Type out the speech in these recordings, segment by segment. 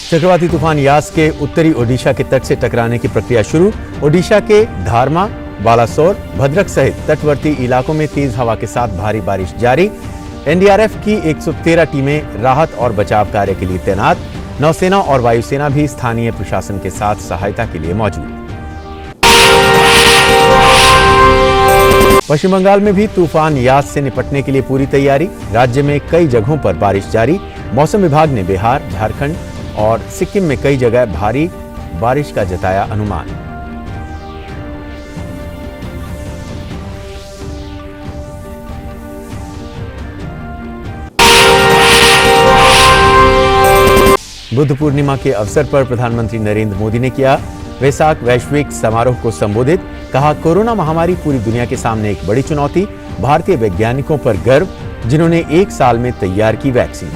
चक्रवाती तूफान यास के उत्तरी ओडिशा के तट से टकराने की प्रक्रिया शुरू। ओडिशा के धारमा, बालासोर, भद्रक सहित तटवर्ती इलाकों में तेज हवा के साथ भारी बारिश जारी। एनडीआरएफ की 113 टीमें राहत और बचाव कार्य के लिए तैनात। नौसेना और वायुसेना भी स्थानीय प्रशासन के साथ सहायता के लिए मौजूद। पश्चिम बंगाल में भी तूफान यास से निपटने के लिए पूरी तैयारी। राज्य में कई जगहों पर बारिश जारी। मौसम विभाग ने बिहार, झारखंड और सिक्किम में कई जगह भारी बारिश का जताया अनुमान। बुद्ध पूर्णिमा के अवसर पर प्रधानमंत्री नरेंद्र मोदी ने किया वैसाख वैश्विक समारोह को संबोधित। कहा, कोरोना महामारी पूरी दुनिया के सामने एक बड़ी चुनौती। भारतीय वैज्ञानिकों पर गर्व, जिन्होंने 1 साल में तैयार की वैक्सीन।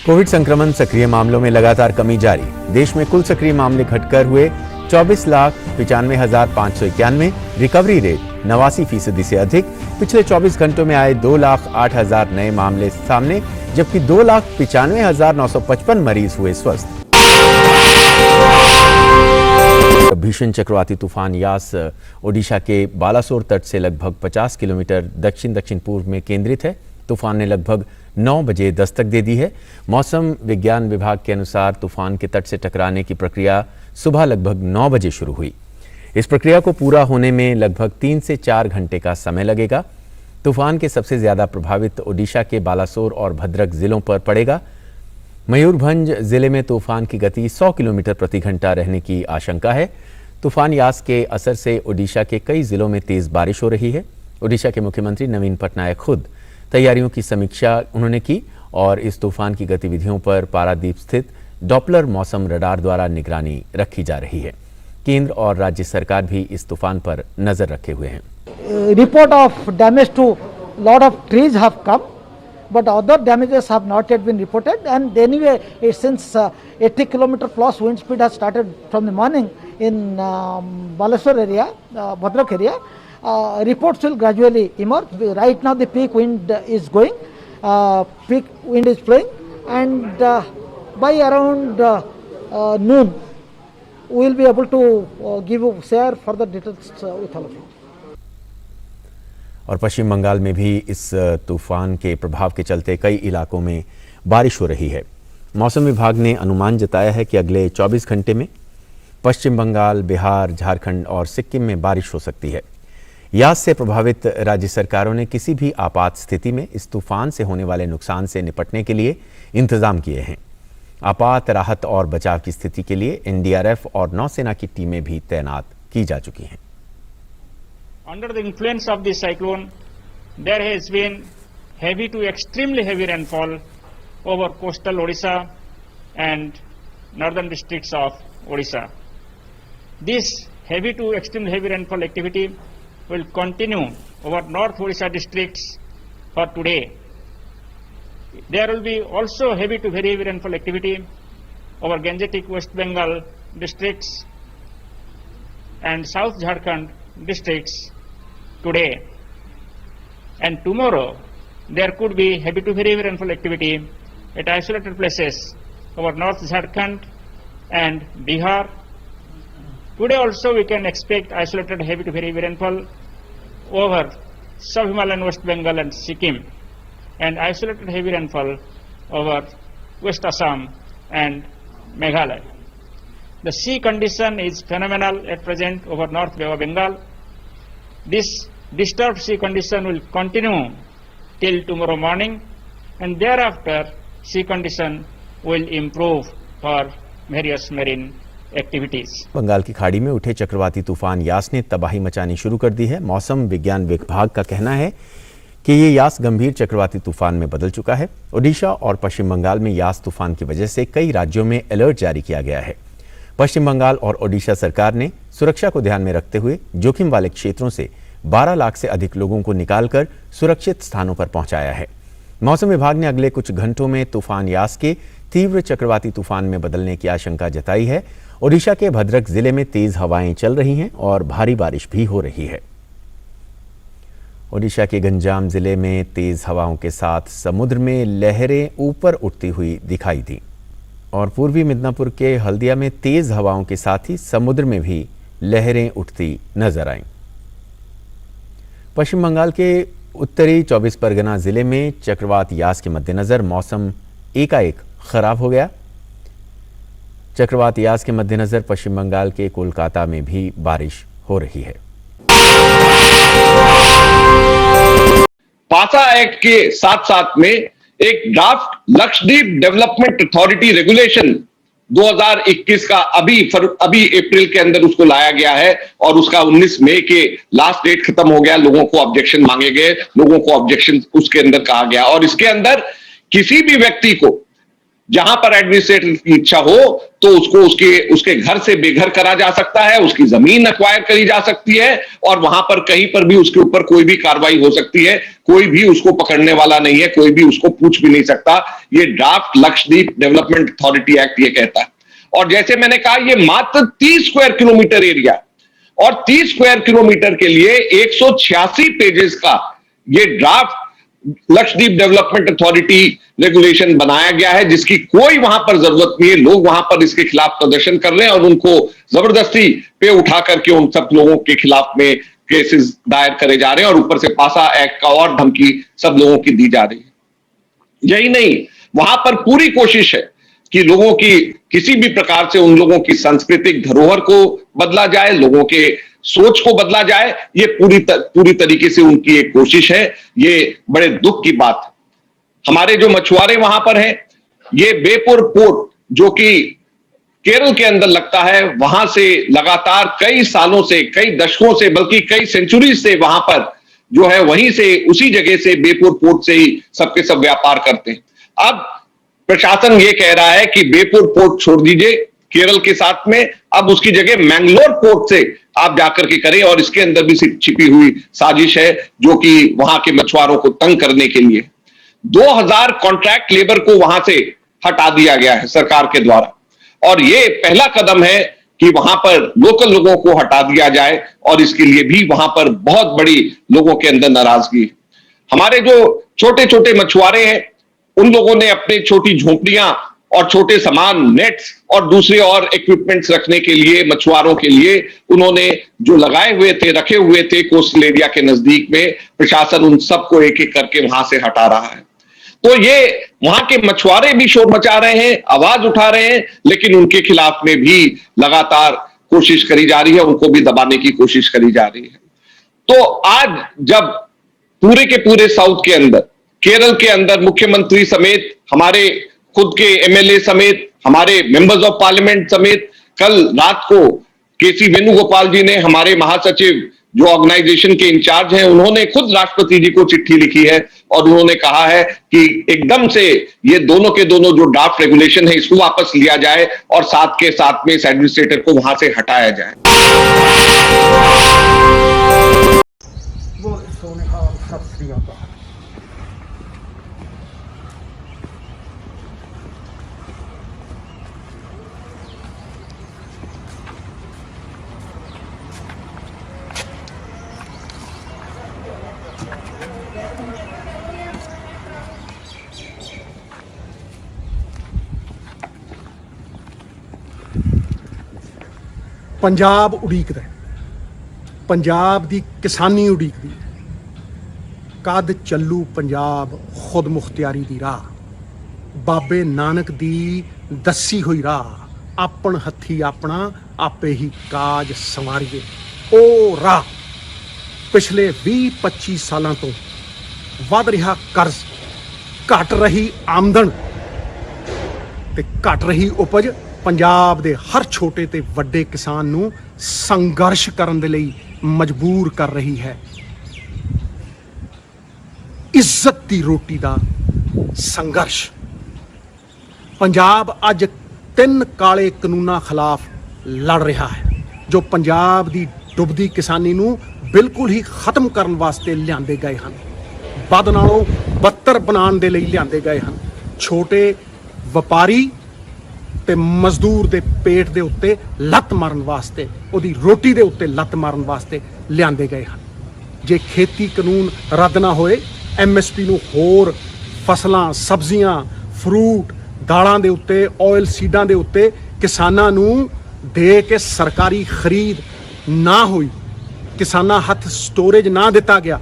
कोविड संक्रमण सक्रिय मामलों में लगातार कमी जारी। देश में कुल सक्रिय मामले घटकर हुए 24,95,591। रिकवरी रेट 89% से अधिक। पिछले 24 घंटों में आए 2,08,000 नए मामले सामने, जबकि 2,95,955 मरीज हुए स्वस्थ। भीषण चक्रवाती तूफान यास ओडिशा के बालासोर तट से लगभग 50 किलोमीटर दक्षिण पूर्व में केंद्रित है। तूफान ने लगभग 9 बजे दस्तक दे दी है। मौसम विज्ञान विभाग के अनुसार तूफान के तट से टकराने की प्रक्रिया सुबह लगभग 9 बजे शुरू हुई। इस प्रक्रिया को पूरा होने में लगभग 3 से 4 घंटे का समय लगेगा। तूफान के सबसे ज्यादा प्रभावित ओडिशा के बालासोर और भद्रक जिलों पर पड़ेगा। मयूरभंज जिले में तूफान की गति 100 किलोमीटर प्रति घंटा रहने की आशंका है। तूफान यास के असर से ओडिशा के कई जिलों में तेज बारिश हो रही है। ओडिशा के मुख्यमंत्री नवीन पटनायक खुद तैयारियों की समीक्षा उन्होंने की और इस तूफान की गतिविधियों पर पारादीप स्थित डॉपलर मौसम रडार द्वारा निगरानी रखी जा रही है। केंद्र और राज्य सरकार भी इस तूफान पर नजर रखे हुए हैं। Report of damage to lot of trees have come, but other damages have not yet been reported. And anyway, since 80 kilometer plus wind speed has started from the morning in Balasore area, Bhadrak area, reports will gradually emerge. Right now the peak wind is going, peak wind is blowing, and by around noon we will be able to share further details with all of you. और पश्चिम बंगाल में भी इस तूफान के प्रभाव के चलते कई इलाकों में बारिश हो रही है। मौसम विभाग ने अनुमान जताया है कि अगले 24 घंटे में पश्चिम बंगाल, बिहार, झारखंड और सिक्किम में बारिश हो सकती है। यास से प्रभावित राज्य सरकारों ने किसी भी आपात स्थिति में इस तूफान से होने वाले नुकसान से निपटने के लिए इंतजाम किए हैं। आपात राहत और बचाव की स्थिति के लिए एनडीआरएफ और नौसेना की टीमें भी तैनात की जा चुकी हैं। Under the influence of this cyclone, there has been heavy to extremely heavy rainfall over coastal Odisha and northern districts of Odisha. This heavy to extremely heavy rainfall activity will continue over North Odisha districts for today. There will be also heavy to very heavy rainfall activity over Gangetic West Bengal districts and South Jharkhand districts today. And tomorrow there could be heavy to very heavy rainfall activity at isolated places over North Jharkhand and Bihar. Today also we can expect isolated heavy to very heavy rainfall over sub-Himalayan West Bengal and Sikkim, and isolated heavy rainfall over West Assam and Meghalaya. The sea condition is phenomenal at present over North Bay of Bengal. This disturbed sea condition will continue till tomorrow morning, and thereafter sea condition will improve for various marine activities. Bengal की खाड़ी में उठे चक्रवाती तूफान यास ने तबाही मचानी शुरू कर दी है। मौसम विज्ञान विभाग का कहना है कि ये यास गंभीर चक्रवाती तूफान में बदल चुका है। ओडिशा और पश्चिम बंगाल में यास तूफान की वजह से कई राज्यों में अलर्ट जारी किया गया है। पश्चिम बंगाल और ओडिशा सरकार ने सुरक्षा को ध्यान में रखते हुए जोखिम वाले क्षेत्रों से 12 लाख से अधिक लोगों को निकालकर सुरक्षित स्थानों पर पहुंचाया है। मौसम विभाग ने अगले कुछ घंटों में तूफान यास के तीव्र चक्रवाती तूफान में बदलने की आशंका जताई है। ओडिशा के भद्रक जिले में तेज हवाएं चल रही हैं और भारी बारिश भी हो रही है। ओडिशा के गंजाम जिले में तेज हवाओं के साथ समुद्र में लहरें ऊपर उठती हुई दिखाई दी और पूर्वी मिदनापुर के हल्दिया में तेज हवाओं के साथ ही समुद्र में भी लहरें उठती नजर आईं। पश्चिम बंगाल के उत्तरी 24 परगना जिले में चक्रवात यास के मद्देनजर मौसम एकाएक खराब हो गया। चक्रवात यास के मद्देनजर पश्चिम बंगाल के कोलकाता में भी बारिश हो रही है। पासा एक्ट के साथ साथ में एक draft Lakshadweep development authority regulation 2021 का अभी अप्रैल के अंदर उसको लाया गया है और उसका 19 मई के लास्ट डेट खत्म हो गया। लोगों को ऑब्जेक्शन मांगे गए, लोगों को ऑब्जेक्शन उसके अंदर कहा गया और इसके अंदर किसी भी व्यक्ति को जहां पर एडमिनिस्ट्रेटर की इच्छा हो तो उसको उसके घर से बेघर करा जा सकता है, उसकी जमीन एक्वायर करी जा सकती है और वहां पर कहीं पर भी उसके ऊपर कोई भी कार्रवाई हो सकती है। कोई भी उसको पकड़ने वाला नहीं है, कोई भी उसको पूछ भी नहीं सकता। ये draft Lakshadweep development authority act ये कहता है। और जैसे मैंने कहा, ये मात्र 30 स्क्वायर किलोमीटर एरिया और 30 स्क्वायर किलोमीटर के लिए 186 पेजेस का ये draft Lakshadweep development authority regulation बनाया गया है, जिसकी कोई वहां पर जरूरत नहीं है। लोग वहां पर इसके खिलाफ प्रदर्शन कर रहे हैं और उनको जबरदस्ती पे उठा करके उन सब लोगों के खिलाफ में केसेस दायर करे जा रहे हैं और ऊपर से पासा एक्ट का और धमकी सब लोगों की दी जा रही है। यही नहीं, वहां पर पूरी कोशिश है कि लोगों की किसी भी प्रकार से उन लोगों की सांस्कृतिक धरोहर को बदला जाए, लोगों के सोच को बदला जाए। ये पूरी तरीके से उनकी एक कोशिश है। ये बड़े दुख की बात है। हमारे जो मछुआरे वहां पर हैं, ये बेपुर पोर्ट जो कि केरल के अंदर लगता है, वहां से लगातार कई सालों से, कई दशकों से, बल्कि कई सेंचुरी से वहां पर जो है वहीं से, उसी जगह से, बेपुर पोर्ट से ही सबके सब व्यापार करते हैं। अब प्रशासन ये कह रहा है कि बेपुर पोर्ट छोड़ दीजिए केरल के साथ में, अब उसकी जगह मैंगलोर पोर्ट से आप जाकर के करें और इसके अंदर भी छिपी हुई साजिश है जो कि वहां के मछुआरों को तंग करने के लिए 2000 कॉन्ट्रैक्ट लेबर को वहां से हटा दिया गया है सरकार के द्वारा और ये पहला कदम है कि वहां पर लोकल लोगों को हटा दिया जाए और इसके लिए भी वहां पर बहुत बड़ी लोगों के अंदर नाराजगी है। हमारे जो छोटे छोटे मछुआरे हैं, उन लोगों ने अपनी छोटी झोंपड़ियां और छोटे सामान, नेट्स और दूसरे और इक्विपमेंट्स रखने के लिए, मछुआरों के लिए उन्होंने जो लगाए हुए थे, रखे हुए थे कोस्टल एरिया के नजदीक में, प्रशासन उन सबको एक एक करके वहां से हटा रहा है। तो ये वहां के मछुआरे भी शोर मचा रहे हैं, आवाज उठा रहे हैं, लेकिन उनके खिलाफ में भी लगातार कोशिश करी जा रही है, उनको भी दबाने की कोशिश करी जा रही है। तो आज जब पूरे के पूरे साउथ के अंदर, केरल के अंदर मुख्यमंत्री समेत, हमारे खुद के एमएलए समेत, हमारे मेंबर्स ऑफ पार्लियामेंट समेत, कल रात को केसी वेणुगोपाल जी ने, हमारे महासचिव जो ऑर्गेनाइजेशन के इंचार्ज हैं, उन्होंने खुद राष्ट्रपति जी को चिट्ठी लिखी है और उन्होंने कहा है कि एकदम से ये दोनों के दोनों जो ड्राफ्ट रेगुलेशन है इसको वापस लिया जाए और साथ के साथ में इस एडमिनिस्ट्रेटर को वहां से हटाया जाए। पंजाब उड़ीकदा है, पंजाब दी किसानी उड़ीकदी है। कद चलू पंजाब खुद मुख्तियारी दी राह, बाबे नानक दी दसी हुई राह, आपन हथी अपना आपे ही काज संवारिए। ओ राह पिछले 20-25 सालों तो वध रहा कर्ज, घट रही आमदन ते घट रही उपज पंजाब दे हर छोटे ते वड्डे किसान नूं संघर्ष करन दे लई मजबूर कर रही है। इज्जत दी रोटी दा संघर्ष। पंजाब अज 3 काले कानूनां खिलाफ लड़ रहा है जो पंजाब दी डुबदी किसानी नूं बिल्कुल ही खत्म करन वास्ते लिआंदे गए हन, बद नालों बदतर बनाउण दे लई लिआंदे गए हन। छोटे व्यापारी ते मजदूर दे पेट दे उत्ते लत मारन वास्ते, ओदी रोटी दे उत्ते लत मारन वास्ते लिआंदे गए हन। ਜੇ ਖੇਤੀ ਕਾਨੂੰਨ ਰੱਦ ਨਾ ਹੋਏ, MSP ਨੂੰ ਹੋਰ ਫਸਲਾਂ, ਸਬਜ਼ੀਆਂ, ਫਰੂਟ, ਦਾਲਾਂ ਦੇ ਉੱਤੇ, ਆਇਲ ਸੀਡਾਂ ਦੇ ਉੱਤੇ ਕਿਸਾਨਾਂ ਨੂੰ ਦੇ ਕੇ ਸਰਕਾਰੀ ਖਰੀਦ ਨਾ ਹੋਈ, ਕਿਸਾਨਾਂ ਹੱਥ ਸਟੋਰੇਜ ਨਾ ਦਿੱਤਾ ਗਿਆ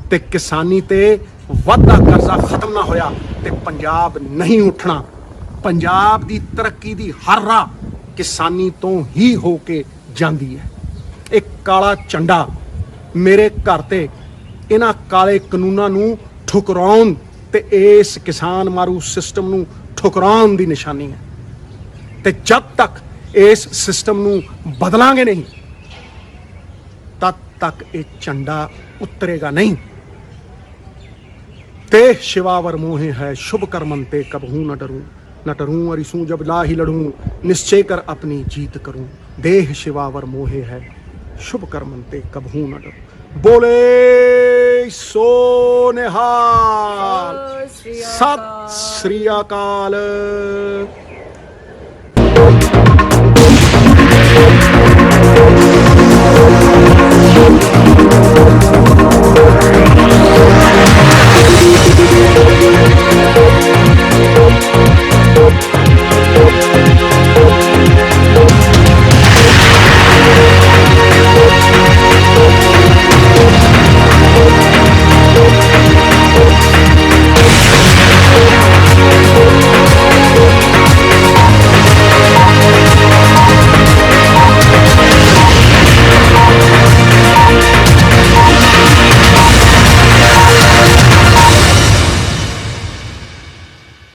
ਤੇ ਕਿਸਾਨੀ ਤੇ ਵਾਧਾ ਕਰਜ਼ਾ ਖਤਮ ਨਾ ਹੋਇਆ ਤੇ ਪੰਜਾਬ ਨਹੀਂ ਉੱਠਣਾ। ਪੰਜਾਬ ਦੀ ਤਰੱਕੀ ਦੀ ਹਰ ਰਾਹ ਕਿਸਾਨੀ ਤੋਂ ਹੀ ਹੋ ਕੇ ਜਾਂਦੀ ਹੈ। ਇੱਕ ਕਾਲਾ ਝੰਡਾ ਮੇਰੇ ਘਰ ਤੇ ਇਹਨਾਂ ਕਾਲੇ ਕਾਨੂੰਨਾਂ ਨੂੰ ਠੁਕਰਾਉਣ ਤੇ ਇਸ ਕਿਸਾਨ ਮਾਰੂ ਸਿਸਟਮ ਨੂੰ ਠੁਕਰਾਉਣ ਦੀ ਨਿਸ਼ਾਨੀ ਹੈ ਤੇ ਜਦ ਤੱਕ ਇਸ ਸਿਸਟਮ ਨੂੰ ਬਦਲਾਂਗੇ ਨਹੀਂ ਤਦ ਤੱਕ ਇਹ ਝੰਡਾ ਉਤਰੇਗਾ ਨਹੀਂ। ते शिवावर मोहे है शुभ कर्मन ते कबहू न डरूं अरिसूं जब लाही लड़ूं निश्चय कर अपनी जीत करूं। देह शिवावर मोहे है शुभ कर्मन ते कबहू न डरूं। बोले सो निहाल, सत श्री अकाल।